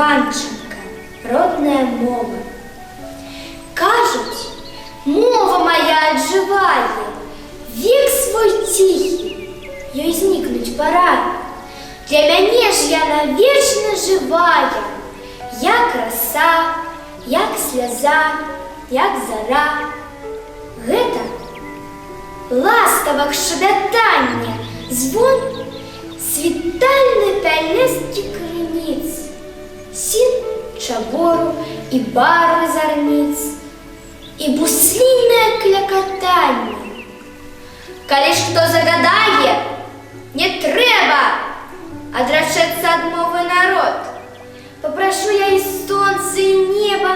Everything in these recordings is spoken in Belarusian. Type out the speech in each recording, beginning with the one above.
панчанка, родная мова. Кажуть, мова моя отживає, век свой тихий, ёй зникнуть пора. Для мяне ж яна вечна живая, як роса, як сльоза, як зара. Гэта ластавак шабятання, звон світальной пялесткі крыніц, сін чабору і барвы зарніц, і буслінае клякатанне. Калі ж хто загадае, не трэба адрашацца ад мовы народ. Попрошу я і сонца, і неба,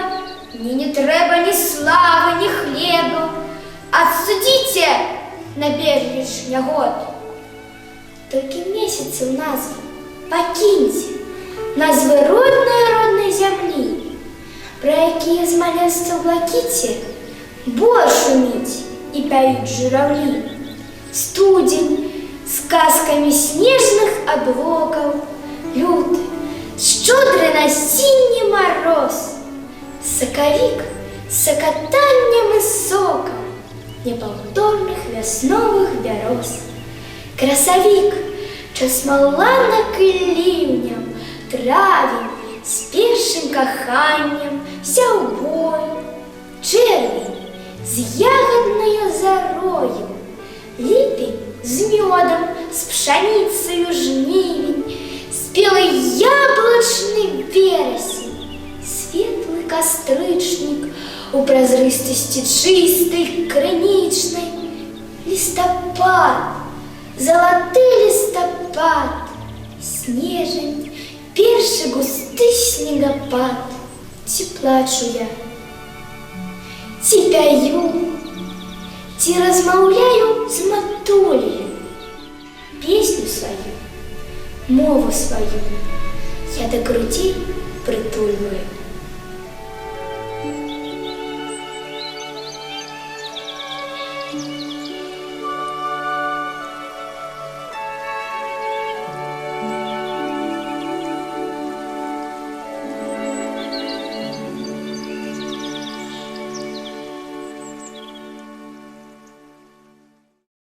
мне не трэба ні славы, ні хлеба. Отсудите на безліч нягод. Толькі месяцы ў назву пакіньце, назвы роднай зямлі, пра якія з маленства ў блакіце бор шуміць і пяюць журавлі. Студзень з казкамі снежных аблокаў, люты, шчодры на сінні мароз, сакавік з сакатаннем і сокам непаўторных вясновых бяроз. Красавік, час маланак і ліўням, травень з першым каханнем, сяўбой, чэрвень з ягаднаю зарою, ліпень з мёдам, з пшаніцаю жнівень, спелы яблычны верасень, светлы кастрычнік у празрыстасці чыстай, крынічнай, лістапад, залаты лістапад, снежань, першы густы снегапад. Ці плачу я, ці пяю, ці размаўляю з матуляю. Песню сваю, мову сваю я да грудзей прытульваю.